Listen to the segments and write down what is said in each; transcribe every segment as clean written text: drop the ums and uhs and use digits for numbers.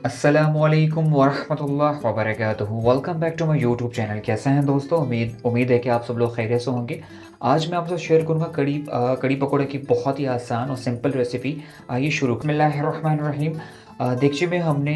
अस्सलामुअलैकुम वरहमतुल्लाहि वबरकातुहू। Welcome back to my YouTube channel. कैसे हैं दोस्तों? उम्मीद है कि आप सब लोग खैरियत से होंगे। आज मैं आपसे शेयर करूंगा कड़ी पकौड़े की बहुत ही आसान और सिंपल रेसिपी। आइए शुरू। बिस्मिल्लाहिर्रहमानिर्रहीम। देगची में हमने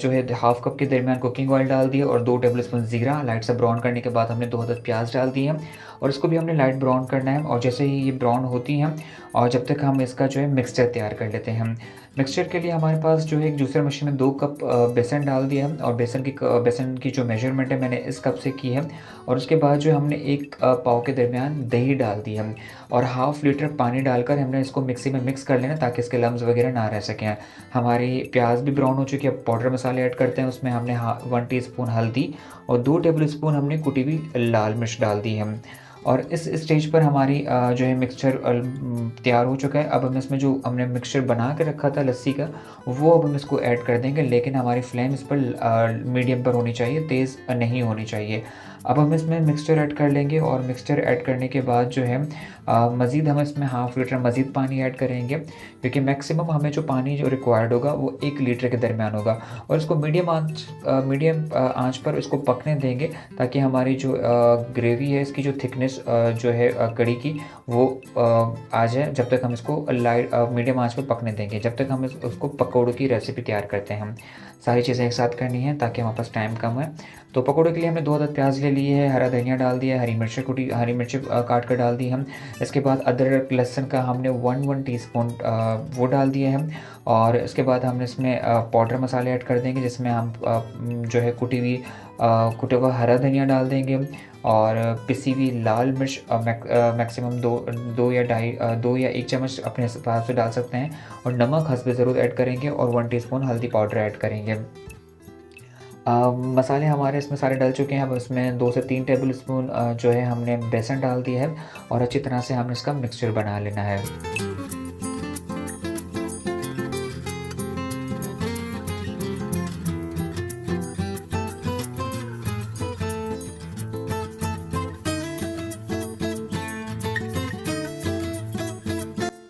जो है हाफ़ कप के दरमियान कुकिंग ऑयल डाल दिया और 2 टेबल स्पून ज़ीरा लाइट सा ब्राउन करने के बाद हमने 2 अदद प्याज डाल दिए हैं और इसको भी हमने लाइट ब्राउन करना है। और जैसे ही ये ब्राउन होती हैं और जब तक हम इसका जो है मिक्सचर तैयार कर लेते हैं। मिक्सचर के लिए हमारे पास जो है एक जूसर मशीन में 2 कप बेसन डाल दिया है और बेसन की जो मेजरमेंट है मैंने इस कप से की है। और उसके बाद जो हमने 1 पाव के दरमियान दही डाल दी है और हाफ़ लीटर पानी डालकर हमने इसको मिक्सी में मिक्स कर लेना ताकि इसके लम्स वगैरह ना रह सकें। हमारी प्याज भी ब्राउन हो चुकी है। अब पाउडर मसाले ऐड करते हैं। उसमें हमने 1 टीस्पून हल्दी और 2 टेबल स्पून हमने कुटी हुई लाल मिर्च डाल दी है। और इस स्टेज पर हमारी जो है मिक्सचर तैयार हो चुका है। अब हम इसमें जो हमने मिक्सचर बना के रखा था लस्सी का, वो अब हम इसको ऐड कर देंगे, लेकिन हमारी फ्लेम इस पर मीडियम पर होनी चाहिए, तेज़ नहीं होनी चाहिए। अब हम इसमें मिक्सचर ऐड कर लेंगे और मिक्सचर ऐड करने के बाद जो है मज़ीद हम इसमें हाफ़ लीटर मज़ीद पानी ऐड करेंगे, क्योंकि मैक्सिमम हमें जो पानी जो रिक्वायर्ड होगा वो 1 लीटर के दरमियान होगा। और इसको मीडियम आँच पर इसको पकने देंगे ताकि हमारी जो ग्रेवी है, इसकी जो थिकनेस जो है कड़ी की, वो आ जाए। जब तक हम इसको मीडियम आँच पर पकने देंगे, जब तक हम उसको पकौड़ों की रेसिपी तैयार करते हैं। हम सारी चीज़ें एक साथ करनी है ताकि हमारे पास टाइम कम है। तो पकौड़े के लिए हमने 2 अदद प्याज ले लिए है, हरा धनिया डाल दिया, हरी मिर्च काट कर डाल दी हम। इसके बाद अदरक लहसुन का हमने 1 टीस्पून वो डाल दिए हैं। और इसके बाद हम इसमें पाउडर मसाले ऐड कर देंगे, जिसमें हम जो है कुटा हुआ हरा धनिया डाल देंगे और पिसी हुई लाल मिर्च मैक्सिमम 2 या 1 चम्मच अपने हिसाब से डाल सकते हैं। और नमक हस्बे ज़रूरत ऐड करेंगे और 1 टीस्पून हल्दी पाउडर ऐड करेंगे। मसाले हमारे इसमें सारे डल चुके हैं। अब इसमें 2 से 3 टेबल स्पून जो है हमने बेसन डाल दिया है और अच्छी तरह से हमने इसका मिक्सचर बना लेना है।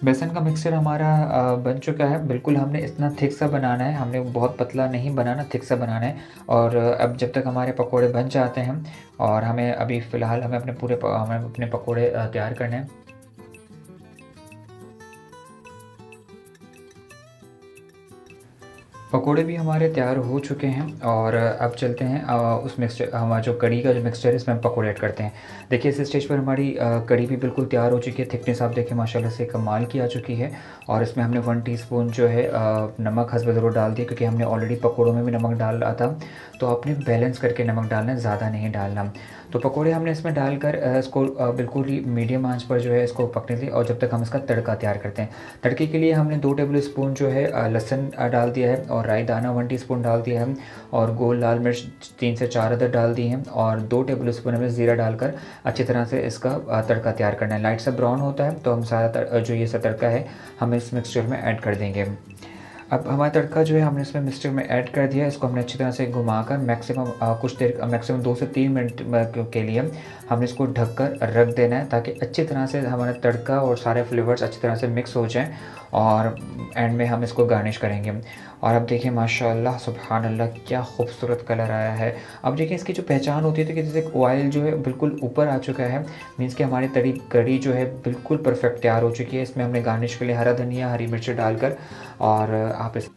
बेसन का मिक्सचर हमारा बन चुका है। बिल्कुल हमने इतना थिक सा बनाना है, हमने बहुत पतला नहीं बनाना, थिक सा बनाना है। और अब जब तक हमारे पकोड़े बन जाते हैं और हमें अभी फ़िलहाल हमें अपने पकोड़े तैयार करने हैं। पकोड़े भी हमारे तैयार हो चुके हैं और अब चलते हैं उस मिक्सचर हमारा जो कड़ी का जो मिक्सचर है इसमें हम पकोड़े ऐड करते हैं। देखिए इस स्टेज पर हमारी कड़ी भी बिल्कुल तैयार हो चुकी है। थिकनेस आप देखिए माशाल्लाह से कमाल की आ चुकी है। और इसमें हमने 1 टीस्पून जो है नमक हस्बे ज़रूर डाल दिया, क्योंकि हमने ऑलरेडी पकोड़ों में भी नमक डाला था। तो आपने बैलेंस करके नमक डालना है, ज़्यादा नहीं डालना। तो पकोड़े हमने इसमें डालकर इसको बिल्कुल ही मीडियम आंच पर जो है इसको पकने दें और जब तक हम इसका तड़का तैयार करते हैं। तड़के के लिए हमने 2 टेबल स्पून जो है लहसुन डाल दिया है और राई दाना 1 टीस्पून डाल दिया है और गोल लाल मिर्च 3 से 4 अदद डाल दी हैं और 2 टेबल स्पून हमें ज़ीरा डालकर अच्छी तरह से इसका तड़का तैयार करना है। लाइट सा ब्राउन होता है तो हम सारा जो ये सा तड़का है हम इस मिक्सचर में ऐड कर देंगे। अब हमारा तड़का जो है हमने इसमें मिक्सचर में ऐड कर दिया। इसको हमने अच्छी तरह से घुमाकर मैक्सिमम 2 से 3 मिनट के लिए हमने इसको ढककर रख देना है, ताकि अच्छी तरह से हमारा तड़का और सारे फ्लेवर्स अच्छी तरह से मिक्स हो जाएं। और एंड में हम इसको गार्निश करेंगे। और अब देखिए माशाल्लाह सुभान अल्लाह क्या खूबसूरत कलर आया है। अब देखिए इसकी जो पहचान होती है तो कि जैसे ऑयल जो है बिल्कुल ऊपर आ चुका है, मीन्स कि हमारी कड़ी जो है बिल्कुल परफेक्ट तैयार हो चुकी है। इसमें हमने गार्निश के लिए हरा धनिया हरी मिर्च डालकर और आप इस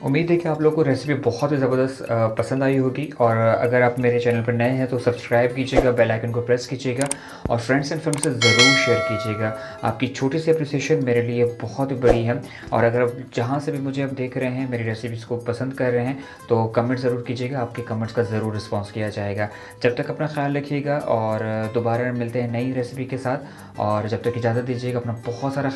उम्मीद है कि आप लोगों को रेसिपी बहुत ही ज़बरदस्त पसंद आई होगी। और अगर आप मेरे चैनल पर नए हैं तो सब्सक्राइब कीजिएगा, बेल आइकन को प्रेस कीजिएगा और फ्रेंड्स एंड फैमिली से ज़रूर शेयर कीजिएगा। आपकी छोटी सी अप्रिसिएशन मेरे लिए बहुत बड़ी है। और अगर आप जहाँ से भी मुझे आप देख रहे हैं, मेरी रेसिपीज़ को पसंद कर रहे हैं, तो कमेंट ज़रूर कीजिएगा। आपके कमेंट्स का ज़रूर रिस्पॉन्स किया जाएगा। जब तक अपना ख्याल रखिएगा और दोबारा मिलते हैं नई रेसिपी के साथ। और जब तक इजाज़त दीजिएगा, अपना बहुत सारा